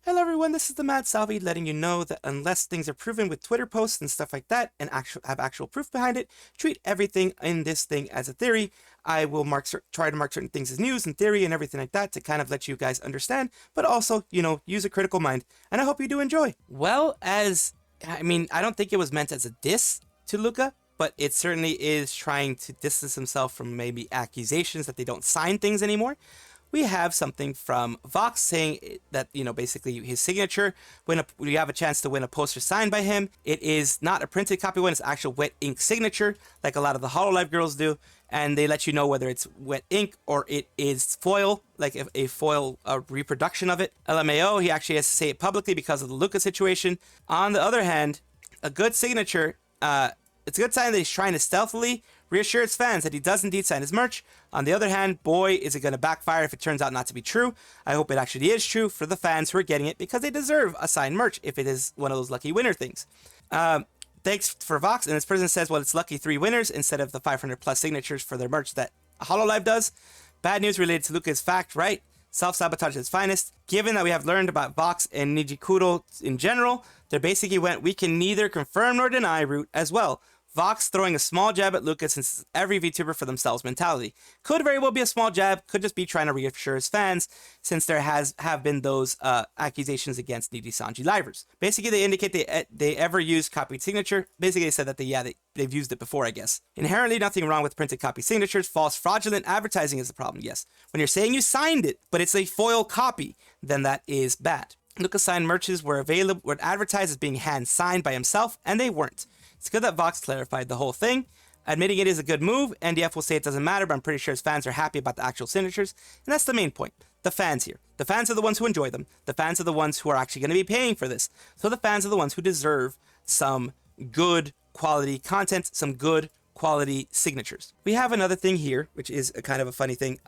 Hello everyone, this is the Mad Salvi letting you know that unless things are proven with Twitter posts and stuff like that and have actual proof behind it, treat everything in this thing as a theory. I will try to mark certain things as news and theory and everything like that to kind of let you guys understand, but also, you know, use a critical mind. And I hope you do enjoy. Well, I don't think it was meant as a diss to Luca, but it certainly is trying to distance himself from maybe accusations that they don't sign things anymore. We have something from Vox saying that, you know, basically his signature, when you have a chance to win a poster signed by him, it is not a printed copy one, it's actual wet ink signature, like a lot of the Hololive girls do, and they let you know whether it's wet ink or it is foil, like a foil reproduction of it. LMAO, he actually has to say it publicly because of the Luca situation. On the other hand, a good signature, it's a good sign that he's trying to stealthily reassure his fans that he does indeed sign his merch. On the other hand, boy, is it going to backfire if it turns out not to be true. I hope it actually is true for the fans who are getting it because they deserve a signed merch if it is one of those lucky winner things. Thanks for Vox, and this person says, well, it's lucky 3 winners instead of the 500 plus signatures for their merch that Hololive does. Bad news related to Luca's fact, right? Self-sabotage at its finest. Given that we have learned about Vox and Nijikuro in general, they basically went, we can neither confirm nor deny route as well. Vox throwing a small jab at Luca since every VTuber for themselves mentality. Could very well be a small jab, could just be trying to reassure his fans since there have been those accusations against Nijisanji livers. Basically, they indicate they ever used copied signature. Basically, they said that they've used it before, I guess. Inherently nothing wrong with printed copy signatures. False fraudulent advertising is the problem, yes. When you're saying you signed it, but it's a foil copy, then that is bad. Luca's signed merches were advertised as being hand-signed by himself, and they weren't. It's good that Vox clarified the whole thing. Admitting it is a good move. NDF will say it doesn't matter, but I'm pretty sure his fans are happy about the actual signatures. And that's the main point. The fans here. The fans are the ones who enjoy them. The fans are the ones who are actually going to be paying for this. So the fans are the ones who deserve some good quality content, some good quality signatures. We have another thing here, which is a kind of a funny thing,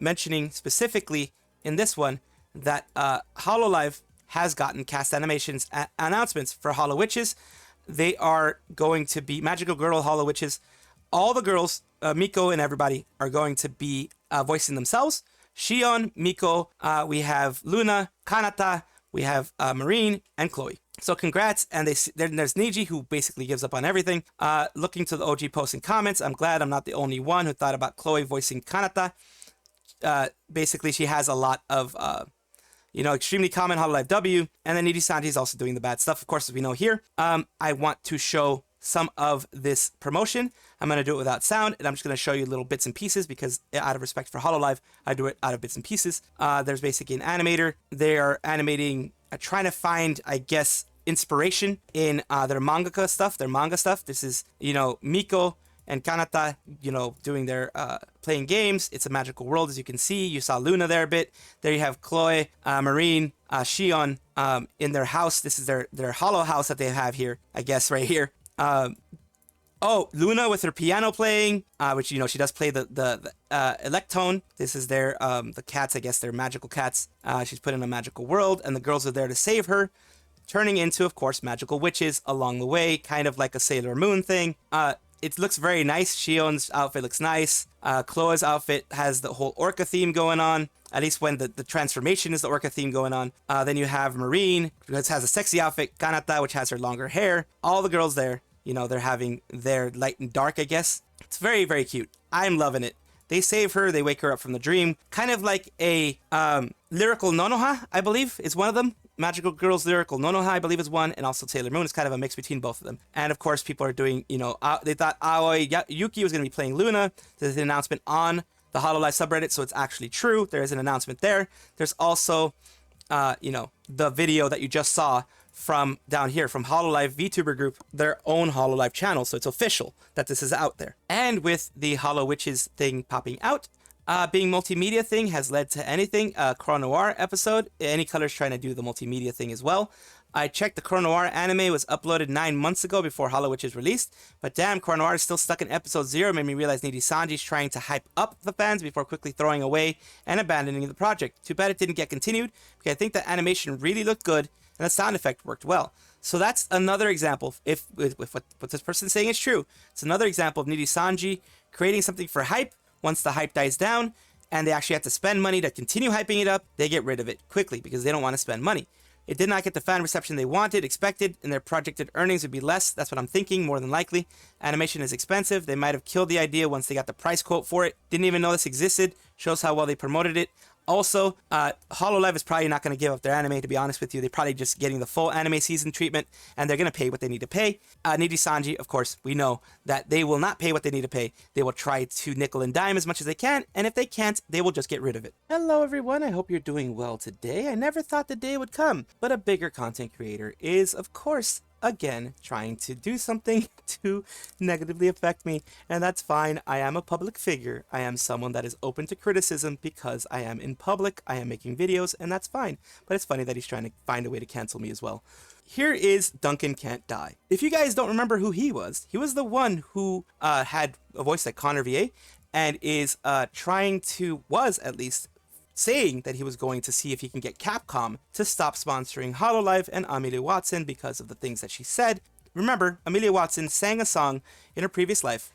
mentioning specifically in this one that Hololive has gotten cast animations announcements for Holowitches. They are going to be Magical Girl Holowitches. All the girls, Miko and everybody, are going to be voicing themselves. Shion, Miko, we have Luna, Kanata, we have Marine, and Chloe. So congrats, and then there's Niji, who basically gives up on everything. Looking to the OG posts and comments, I'm glad I'm not the only one who thought about Chloe voicing Kanata. Basically, she has a lot of... extremely common Hololive W, and then Nijisanji is also doing the bad stuff, of course, as we know here. I want to show some of this promotion. I'm going to do it without sound, and I'm just going to show you little bits and pieces because out of respect for Hololive, I do it out of bits and pieces. There's basically an animator. They are animating, trying to find, I guess, inspiration in their manga stuff. This is, Miko and Kanata, doing their playing games. It's a magical world, as you can see. You saw Luna there a bit. There you have Chloe, Marine, Shion in their house. This is their hollow house that they have here, I guess, right here. Luna with her piano playing, which, she does play the electone. This is their, the cats, I guess, they're magical cats. She's put in a magical world, and the girls are there to save her, turning into, of course, magical witches along the way, kind of like a Sailor Moon thing. It looks very nice. Shion's outfit looks nice. Chloe's outfit has the whole orca theme going on, at least when the transformation is the orca theme going on. Then you have Marine, which has a sexy outfit. Kanata, which has her longer hair. All the girls there, they're having their light and dark, I guess. It's very, very cute. I'm loving it. They save her. They wake her up from the dream. Kind of like a lyrical Nonoha, I believe, is one of them. Magical Girls Lyrical Nonoha, I believe, is one, and also Sailor Moon is kind of a mix between both of them. And of course, people are doing, they thought Aoi Yuki was going to be playing Luna. There's an announcement on the Hololive subreddit, so it's actually true. There is an announcement there. There's also, the video that you just saw from down here, from Hololive VTuber group, their own Hololive channel, so it's official that this is out there. And with the Holowitches thing popping out, being multimedia thing has led to anything. Kuro Noir episode, Any Colors trying to do the multimedia thing as well. I checked, the Kuro Noir anime was uploaded 9 months ago before Holowitches released, but damn, Kuro Noir is still stuck in episode 0. Made me realize Nijisanji's trying to hype up the fans before quickly throwing away and abandoning the project. Too bad it didn't get continued, because I think the animation really looked good and the sound effect worked well. So that's another example, if what this person's saying is true, it's another example of Nijisanji creating something for hype once the hype dies down and they actually have to spend money to continue hyping it up, they get rid of it quickly because they don't want to spend money. It did not get the fan reception they wanted, expected, and their projected earnings would be less. That's what I'm thinking, more than likely. Animation is expensive. They might have killed the idea once they got the price quote for it. Didn't even know this existed. Shows how well they promoted it. Also, Hololive is probably not going to give up their anime, to be honest with you. They're probably just getting the full anime season treatment, and they're going to pay what they need to pay. Nijisanji, of course, we know that they will not pay what they need to pay. They will try to nickel and dime as much as they can, and if they can't, they will just get rid of it. Hello, everyone. I hope you're doing well today. I never thought the day would come, but a bigger content creator is, of course, again trying to do something to negatively affect me, and that's fine. I am a public figure. I am someone that is open to criticism because I am in public. I am making videos, and that's fine. But it's funny that he's trying to find a way to cancel me as well. Here is Duncan Can't Die. If you guys don't remember who he was the one who had a voice like Connor VA and is was at least saying that he was going to see if he can get Capcom to stop sponsoring Hololive and Amelia Watson because of the things that she said. Remember, Amelia Watson sang a song in her previous life,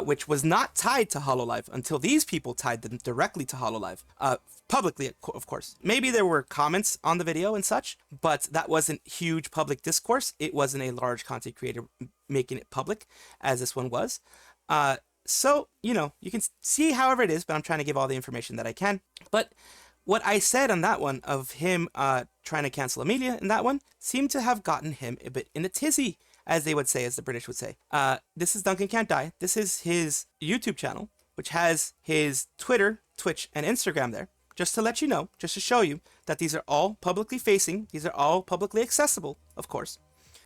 which was not tied to Hololive until these people tied them directly to Hololive, publicly, of course. Maybe there were comments on the video and such, but that wasn't huge public discourse. It wasn't a large content creator making it public, as this one was. So, you know, you can see however it is, but I'm trying to give all the information that I can. But what I said on that one of him trying to cancel Amelia in that one seemed to have gotten him a bit in a tizzy, as they would say, as the British would say. This is Duncan Can't Die. This is his YouTube channel, which has his Twitter, Twitch, and Instagram there. Just to let you know, just to show you that these are all publicly facing. These are all publicly accessible, of course,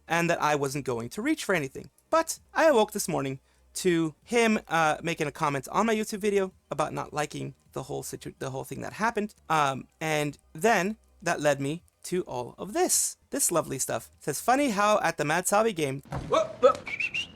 and that I wasn't going to reach for anything. But I awoke this morning to him making a comment on my YouTube video about not liking the whole thing that happened, and then that led me to all of this lovely stuff. It says, funny how at the Mad Salvi game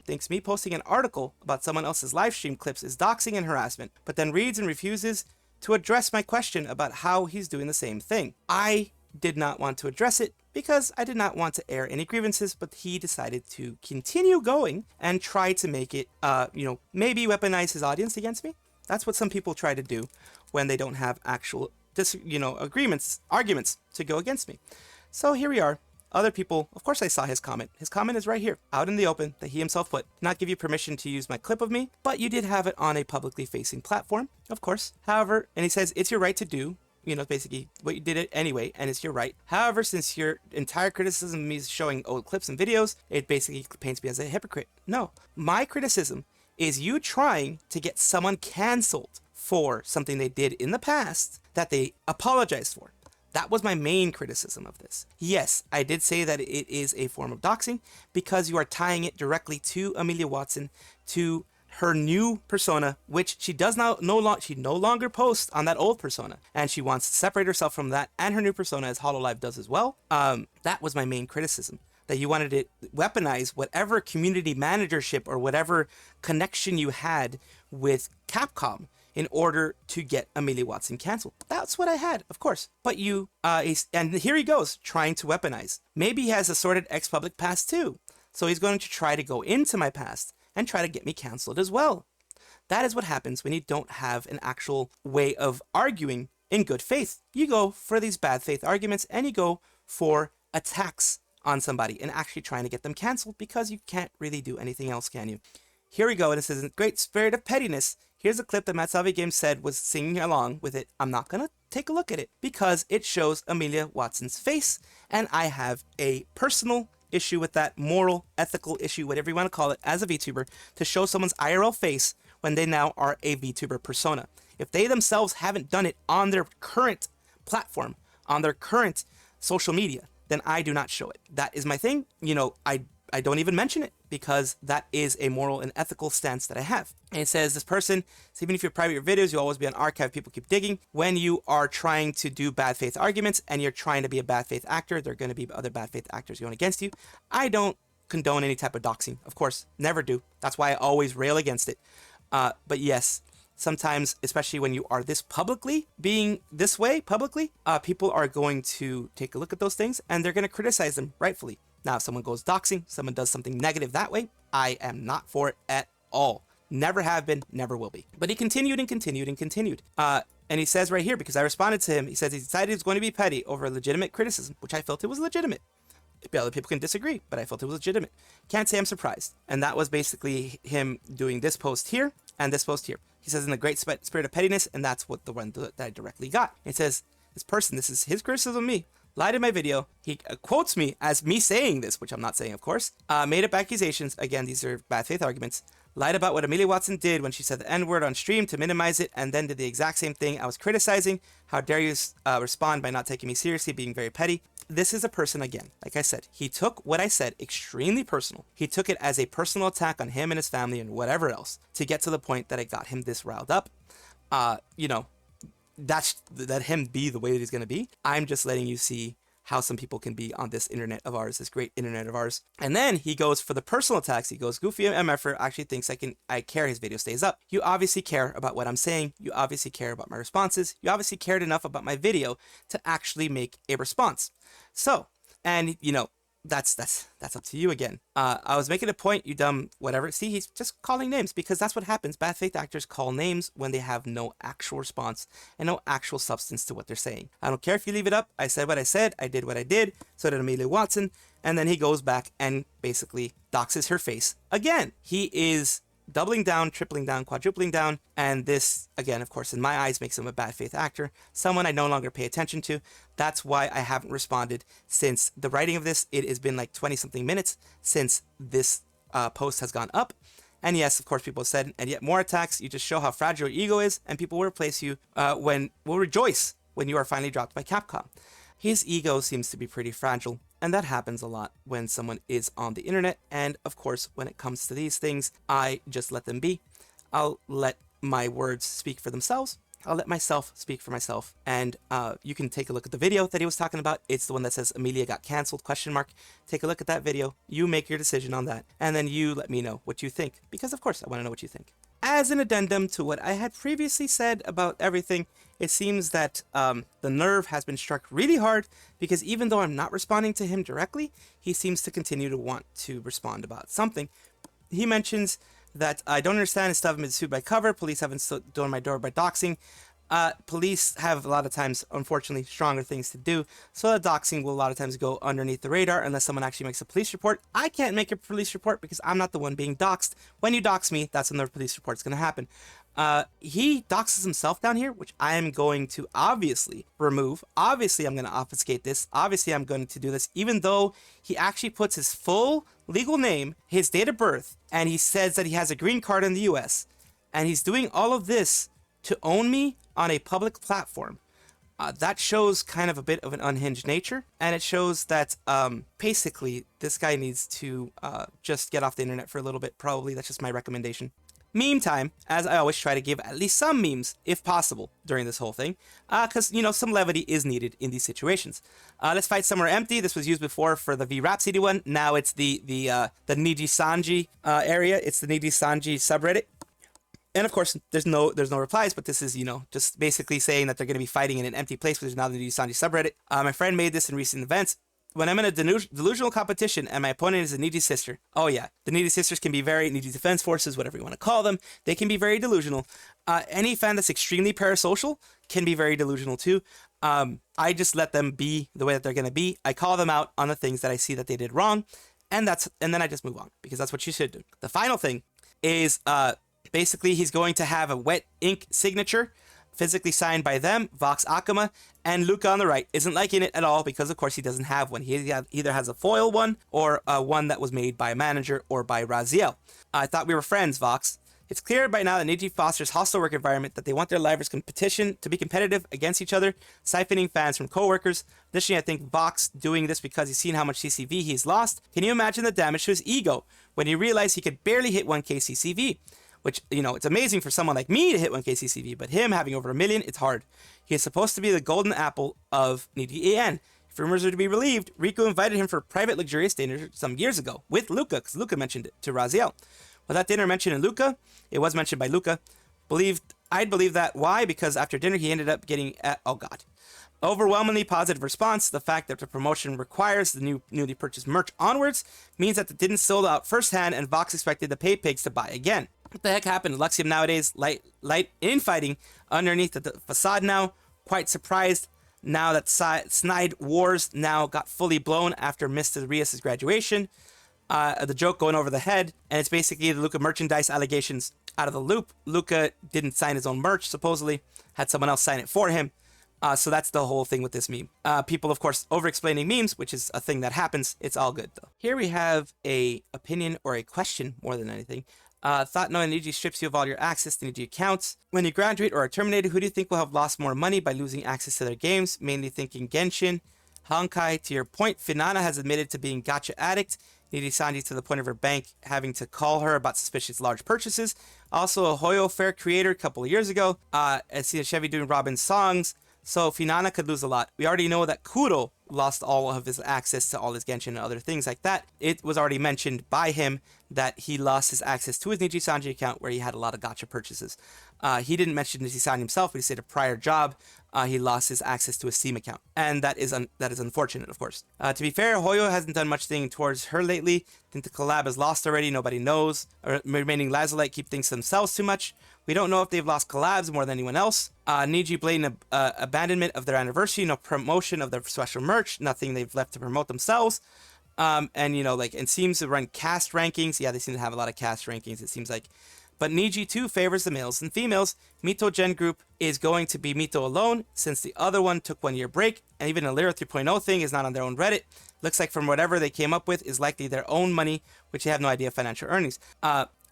thinks me posting an article about someone else's live stream clips is doxing and harassment, but then reads and refuses to address my question about how he's doing the same thing. I did not want to address it because I did not want to air any grievances, but he decided to continue going and try to make it, maybe weaponize his audience against me. That's what some people try to do when they don't have actual, arguments to go against me. So here we are. Other people, of course I saw his comment. His comment is right here, out in the open, that he himself put. Not give you permission to use my clip of me, but you did have it on a publicly facing platform, of course. However, and he says, it's your right to do, basically what you did it anyway, and it's your right. However, since your entire criticism of me is showing old clips and videos, it basically paints me as a hypocrite. No, my criticism is you trying to get someone canceled for something they did in the past that they apologized for. That was my main criticism of this. Yes, I did say that it is a form of doxing because you are tying it directly to Amelia Watson, to her new persona, which she does now no longer posts on that old persona, and she wants to separate herself from that and her new persona, as Hololive does as well. That was my main criticism, that you wanted to weaponize whatever community managership or whatever connection you had with Capcom in order to get Amelia Watson canceled. That's what I had, of course. But you, and here he goes, trying to weaponize. Maybe he has a sordid ex-public past too. So he's going to try to go into my past and try to get me canceled as well. That is what happens when you don't have an actual way of arguing in good faith. You go for these bad faith arguments and you go for attacks on somebody and actually trying to get them canceled because you can't really do anything else, can you? Here we go, and it says, in great spirit of pettiness, here's a clip that Matt Salvi Games said was singing along with it. I'm not gonna take a look at it because it shows Amelia Watson's face, and I have a personal issue with that, moral, ethical issue, whatever you want to call it, as a VTuber, to show someone's IRL face when they now are a VTuber persona. If they themselves haven't done it on their current platform, on their current social media, then I do not show it. That is my thing. I don't even mention it because that is a moral and ethical stance that I have. And it says, this person, so even if you private your videos, you'll always be on archive, people keep digging. When you are trying to do bad faith arguments and you're trying to be a bad faith actor, there are going to be other bad faith actors going against you. I don't condone any type of doxing, of course, never do. That's why I always rail against it. But yes, sometimes, especially when you are this publicly, being this way publicly, people are going to take a look at those things and they're going to criticize them rightfully. Now, if someone goes doxing, someone does something negative that way, I am not for it at all. Never have been, never will be. But he continued and continued and continued. And he says right here, because I responded to him, he says he decided he was going to be petty over legitimate criticism, which I felt it was legitimate. Other people can disagree, but I felt it was legitimate. Can't say I'm surprised. And that was basically him doing this post here and this post here. He says in the great spirit of pettiness, and that's what the one that I directly got. It says, this person, this is his criticism of me, lied in my video. He quotes me as me saying this, which I'm not saying, of course. Made up accusations. Again, these are bad faith arguments. Lied about what Amelia Watson did when she said the N-word on stream to minimize it, and then did the exact same thing I was criticizing. How dare you respond by not taking me seriously, being very petty. This is a person, again, like I said, he took what I said extremely personal. He took it as a personal attack on him and his family and whatever else to get to the point that I got him this riled up. You know, let him be the way that he's going to be. I'm just letting you see how some people can be on this internet of ours, this great internet of ours. And then he goes for the personal attacks. He goes, Goofy MFer actually thinks I care his video stays up. You obviously care about what I'm saying. You obviously care about my responses. You obviously cared enough about my video to actually make a response. So, and you know, that's up to you again. I was making a point, you dumb whatever. See, he's just calling names because that's what happens. Bad faith actors call names when they have no actual response and no actual substance to what they're saying. I don't care if you leave it up. I said what I said. I did what I did. So did Amelia Watson. And then he goes back and basically doxes her face again. He is doubling down, tripling down, quadrupling down, and this, again, of course, in my eyes, makes him a bad faith actor, someone I no longer pay attention to. That's why I haven't responded since the writing of this. It has been like 20-something minutes since this post has gone up. And yes, of course, people have said, and yet more attacks. You just show how fragile your ego is, and people will replace you will rejoice when you are finally dropped by Capcom. His ego seems to be pretty fragile, and that happens a lot when someone is on the internet. And of course, when it comes to these things, I just let them be. I'll let my words speak for themselves. I'll let myself speak for myself. And you can take a look at the video that he was talking about. It's the one that says Amelia got canceled, ? Take a look at that video. You make your decision on that. And then you let me know what you think. Because of course, I want to know what you think. As an addendum to what I had previously said about everything, it seems that the nerve has been struck really hard because even though I'm not responding to him directly, he seems to continue to want to respond about something. He mentions that I don't understand his stuff. I've been sued by cover. Police haven't stood on my door by doxing. Police have a lot of times, unfortunately, stronger things to do. So the doxing will a lot of times go underneath the radar unless someone actually makes a police report. I can't make a police report because I'm not the one being doxed. When you dox me, that's when the police report's going to happen. He doxes himself down here, which I am going to obviously remove. Obviously, I'm going to obfuscate this. Obviously, I'm going to do this, even though he actually puts his full legal name, his date of birth, and he says that he has a green card in the US. And he's doing all of this to own me on a public platform. That shows kind of a bit of an unhinged nature, and it shows that basically this guy needs to just get off the internet for a little bit. Probably that's just my recommendation. Meme time, as I always try to give at least some memes, if possible, during this whole thing, because, you know, some levity is needed in these situations. Let's fight somewhere empty. This was used before for the V-Rhapsody one. Now it's the Nijisanji area. It's the Nijisanji subreddit. And of course, there's no replies, but this is, you know, just basically saying that they're going to be fighting in an empty place, which is now the Nijisanji subreddit. My friend made this in recent events. When I'm in a delusional competition and my opponent is a Niji sister. Oh yeah, the Niji sisters can be very, Niji defense forces, whatever you want to call them. They can be very delusional. Any fan that's extremely parasocial can be very delusional too. I just let them be the way that they're going to be. I call them out on the things that I see that they did wrong. And then I just move on because that's what you should do. The final thing is basically he's going to have a wet ink signature physically signed by them, Vox Akuma, and Luca on the right isn't liking it at all because, of course, he doesn't have one. He either has a foil one or one that was made by a manager or by Raziel. I thought we were friends, Vox. It's clear by now that Niji fosters hostile work environment, that they want their livers competition to be competitive against each other, siphoning fans from co-workers. Additionally, I think Vox doing this because he's seen how much CCV he's lost. Can you imagine the damage to his ego when he realized he could barely hit 1k CCV? Which, you know, it's amazing for someone like me to hit 1k CCV, but him having over 1 million, it's hard. He is supposed to be the golden apple of Niji EN. If rumors are to be believed, Riku invited him for a private luxurious dinner some years ago with Luca, because Luca mentioned it to Raziel. Was that dinner mentioned in Luca? It was mentioned by Luca. I'd believe that. Why? Because after dinner, he ended up getting, oh god. Overwhelmingly positive response. The fact that the promotion requires the newly purchased merch onwards means that it didn't sold out firsthand, and Vox expected the pay pigs to buy again. What the heck happened to Luxium nowadays? Light infighting underneath the facade now. Quite surprised now that Snide Wars now got fully blown after Mr. Rias' graduation. The joke going over the head, and it's basically the Luca merchandise allegations out of the loop. Luca didn't sign his own merch, supposedly, had someone else sign it for him. So that's the whole thing with this meme. People, of course, over-explaining memes, which is a thing that happens. It's all good, though. Here we have a opinion or a question, more than anything. Thought knowing Niji strips you of all your access to Niji accounts. When you graduate or are terminated, who do you think will have lost more money by losing access to their games? Mainly thinking Genshin. Honkai, to your point, Finana has admitted to being gacha addict. Nijisanji to the point of her bank having to call her about suspicious large purchases. Also, a Hoyo Fair creator a couple of years ago. I see a Chevy doing Robin's songs. So Finana could lose a lot. We already know that Kuro lost all of his access to all his Genshin and other things like that. It was already mentioned by him that he lost his access to his Nijisanji account where he had a lot of gacha purchases. He didn't mention Nijisanji himself, but he said a prior job, he lost his access to his Steam account. And that is unfortunate, of course. To be fair, Hoyo hasn't done much thing towards her lately. I think the collab is lost already, nobody knows. Remaining Lazulite keep things to themselves too much. We don't know if they've lost collabs more than anyone else. Niji blatant abandonment of their anniversary, no promotion of their special merch, nothing they've left to promote themselves. And, you know, like, it seems to run cast rankings. Yeah, they seem to have a lot of cast rankings, it seems like. But Niji, too, favors the males and females. Mito Gen Group is going to be Mito alone, since the other one took 1 year break, and even a Lyra 3.0 thing is not on their own Reddit. Looks like from whatever they came up with is likely their own money, which they have no idea of financial earnings.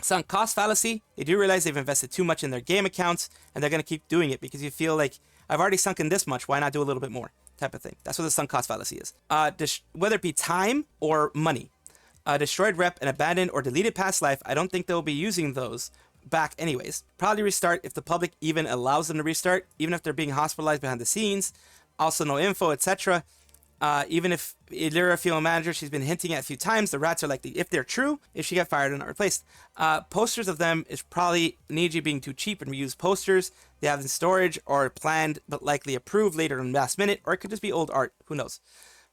Sunk cost fallacy. They do realize they've invested too much in their game accounts, and they're going to keep doing it because you feel like, I've already sunk in this much, why not do a little bit more? Type of thing. That's what the sunk cost fallacy is. Whether it be time or money. Destroyed rep, and abandoned or deleted past life, I don't think they'll be using those back anyways. Probably restart if the public even allows them to restart, even if they're being hospitalized behind the scenes. Also no info, etc. Even if Lyra female manager, she's been hinting at a few times, the rats are likely, if they're true, if she got fired and not replaced. Posters of them is probably Niji being too cheap and reused posters they have in storage or planned but likely approved later in last minute, or it could just be old art, who knows.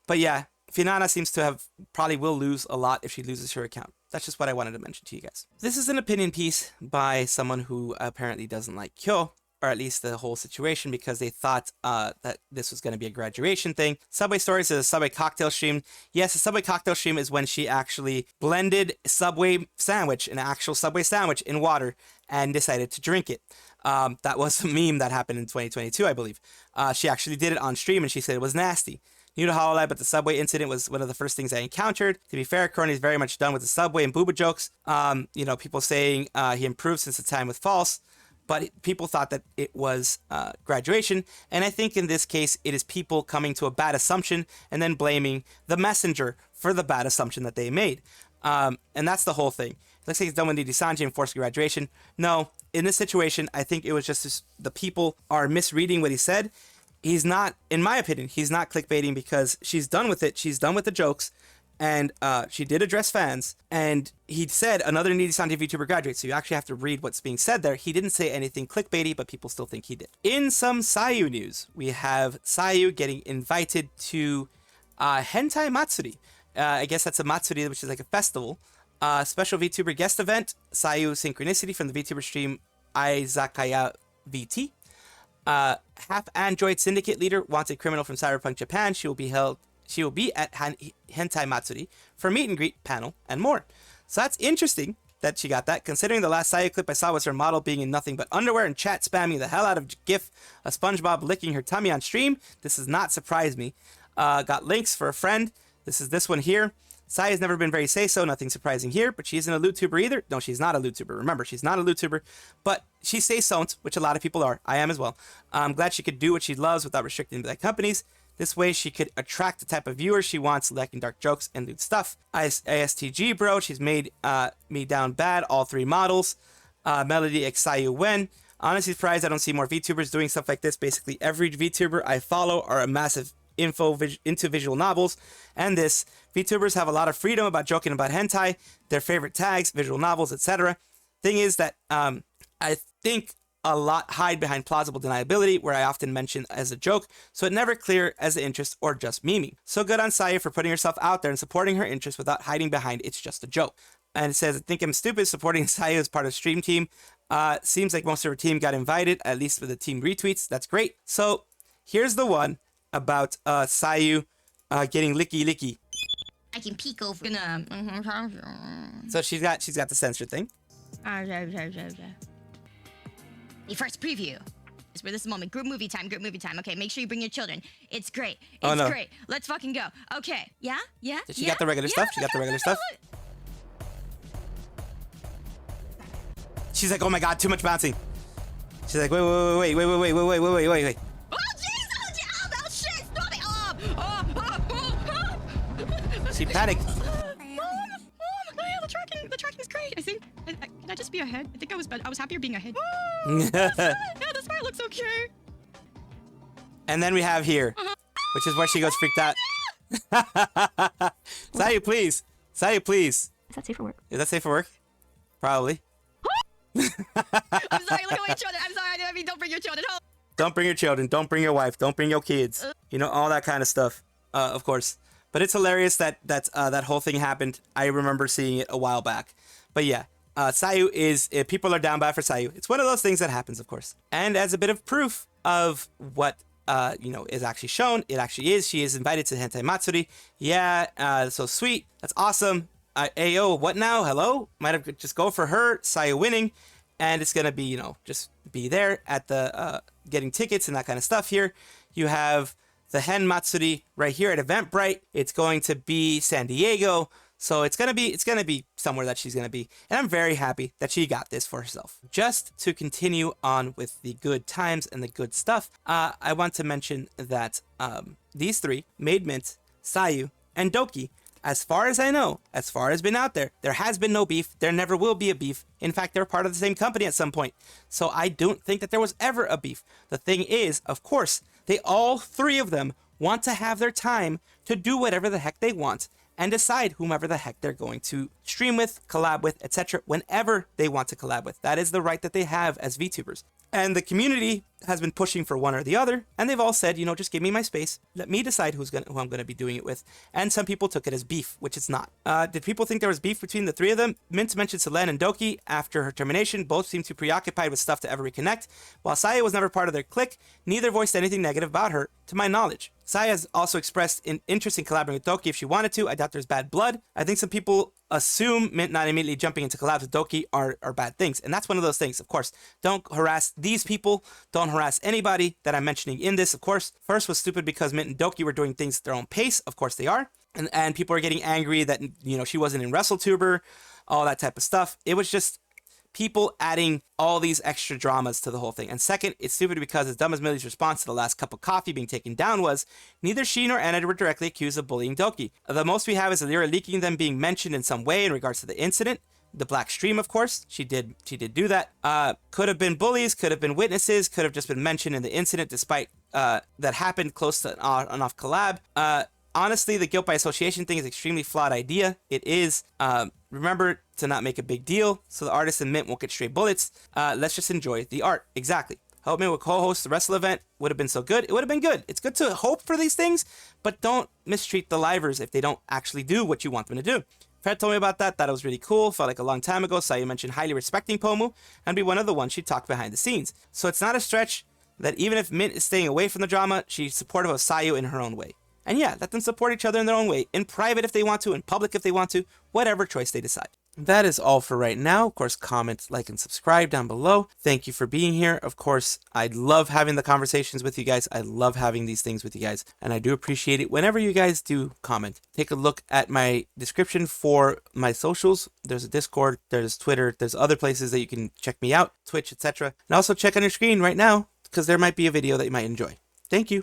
But yeah, Finana seems to have, probably will lose a lot if she loses her account. That's just what I wanted to mention to you guys. This is an opinion piece by someone who apparently doesn't like Khyo, or at least the whole situation, because they thought that this was going to be a graduation thing. Subway Stories is a Subway cocktail stream. Yes, a Subway cocktail stream is when she actually blended Subway sandwich, an actual Subway sandwich, in water and decided to drink it. That was a meme that happened in 2022, I believe. She actually did it on stream and she said it was nasty. New to Hololive, but the Subway incident was one of the first things I encountered. To be fair, Crony is very much done with the Subway and booba jokes. You know, people saying he improved since the time with False, but people thought that it was graduation. And I think in this case, it is people coming to a bad assumption and then blaming the messenger for the bad assumption that they made. And that's the whole thing. Looks like it's done with Nijisanji and forced graduation. No, in this situation, I think it was just the people are misreading what he said. He's not, in my opinion, he's not clickbaiting because she's done with it. She's done with the jokes. And she did address fans. And he said another Nijisanji VTuber graduates. So you actually have to read what's being said there. He didn't say anything clickbaity, but people still think he did. In some Sayu news, we have Sayu getting invited to Hentai Matsuri. I guess that's a Matsuri, which is like a festival. Special VTuber guest event. Sayu Synchronicity from the VTuber stream Izakaya VT. Half Android Syndicate leader, wanted criminal from Cyberpunk Japan. She will be at Hentai Matsuri for meet and greet, panel, and more. So that's interesting that she got that, considering the last Sayu clip I saw was her model being in nothing but underwear and chat spamming the hell out of GIF of SpongeBob licking her tummy on stream. This does not surprise me. Got links for a friend. This is this one here. Sayu has never been very say-so, nothing surprising here, but she isn't a LootTuber either. No, she's not a LootTuber. Remember, she's not a LootTuber, but she say-so, which a lot of people are. I am as well. I'm glad she could do what she loves without restricting the companies. This way, she could attract the type of viewers she wants, liking dark jokes and lewd stuff. ASTG, bro, she's made me down bad, all three models. Melody X Sayu Wen. Honestly surprised I don't see more VTubers doing stuff like this. Basically, every VTuber I follow are a massive into visual novels, and this VTubers have a lot of freedom about joking about hentai, their favorite tags, visual novels, etc. Thing is that I think a lot hide behind plausible deniability, where I often mention as a joke, so it never clear as an interest or just memeing. So good on Sayu for putting herself out there and supporting her interest without hiding behind it's just a joke. And it says, I think I'm stupid supporting Sayu as part of stream team. Seems like most of her team got invited, at least for the team retweets. That's great. So here's the one about Sayu getting licky. I can peek over. So she's got the censor thing. The first preview is for this moment. Group movie time. Okay, make sure you bring your children. It's great. Oh, no. Great. Let's fucking go. Okay. Yeah. Did she got the regular stuff? She got the regular stuff. She's like, oh my god, too much bouncing. She's like, wait. Oh jeez! Oh no shit! Stop it! She panicked. Oh my god, the tracking's great. I think. Can I just be ahead? I think I was happier being ahead. Yeah, this part looks so cute. And then we have here, which is where she goes freaked out. Sayu, please. Is that safe for work? Is that safe for work? Probably. I'm sorry, look at my children. I'm sorry, I mean, don't bring your children home. Don't bring your children. Don't bring your wife. Don't bring your kids. You know, all that kind of stuff. Of course. But it's hilarious that that whole thing happened. I remember seeing it a while back. But yeah, Sayu is... people are down bad for Sayu. It's one of those things that happens, of course. And as a bit of proof of what, is actually shown, it actually is. She is invited to Hentai Matsuri. Yeah, so sweet. That's awesome. Ayo, what now? Hello? Might have just go for her, Sayu winning, and it's gonna be, just be there at the getting tickets and that kind of stuff. Here you have the Hen Matsuri right here at Eventbrite. It's going to be San Diego, so it's gonna be somewhere that she's gonna be, and I'm very happy that she got this for herself. Just to continue on with the good times and the good stuff, I want to mention that these three, Maid, Sayu, and Doki, as far as I know, as far as been out there has been no beef. There never will be a beef. In fact, they're part of the same company at some point. So I don't think that there was ever a beef. The thing is, of course, they all three of them want to have their time to do whatever the heck they want and decide whomever the heck they're going to stream with, collab with, etc. whenever they want to collab with. That is the right that they have as VTubers. And the community has been pushing for one or the other, and they've all said, just give me my space. Let me decide who I'm going to be doing it with. And some people took it as beef, which it's not. Did people think there was beef between the three of them? Mint mentioned Selen and Doki after her termination. Both seemed too preoccupied with stuff to ever reconnect. While Sayu was never part of their clique, neither voiced anything negative about her, to my knowledge. Sayu has also expressed an interest in collaborating with Doki if she wanted to. I doubt there's bad blood. I think some people assume Mint not immediately jumping into collabs with Doki are bad things. And that's one of those things, of course. Don't harass these people. Don't harass anybody that I'm mentioning in this, of course. First was stupid because Mint and Doki were doing things at their own pace. Of course they are. And people are getting angry that, she wasn't in WrestleTuber, all that type of stuff. It was just people adding all these extra dramas to the whole thing. And second, it's stupid because as dumb as Millie's response to the last cup of coffee being taken down was, neither she nor Anna were directly accused of bullying Doki. The most we have is Lyra leaking them being mentioned in some way in regards to the incident. The black stream, of course, she did do that. Could have been bullies, could have been witnesses, could have just been mentioned in the incident despite that happened close to an off collab. Honestly, the guilt by association thing is an extremely flawed idea. It is. Remember to not make a big deal so the artist and Mint won't get stray bullets. Let's just enjoy the art. Exactly. Hope Mint would co-host the wrestle event. Would have been so good. It would have been good. It's good to hope for these things, but don't mistreat the livers if they don't actually do what you want them to do. Fred told me about that. Thought it was really cool. Felt like a long time ago. Sayu mentioned highly respecting Pomu and be one of the ones she talked behind the scenes. So it's not a stretch that even if Mint is staying away from the drama, she's supportive of Sayu in her own way. And yeah, let them support each other in their own way, in private if they want to, in public if they want to, whatever choice they decide. That is all for right now. Of course, comment, like, and subscribe down below. Thank you for being here. Of course, I love having the conversations with you guys. I love having these things with you guys, and I do appreciate it whenever you guys do comment. Take a look at my description for my socials. There's a Discord, there's Twitter, there's other places that you can check me out, Twitch, etc. And also check on your screen right now, because there might be a video that you might enjoy. Thank you.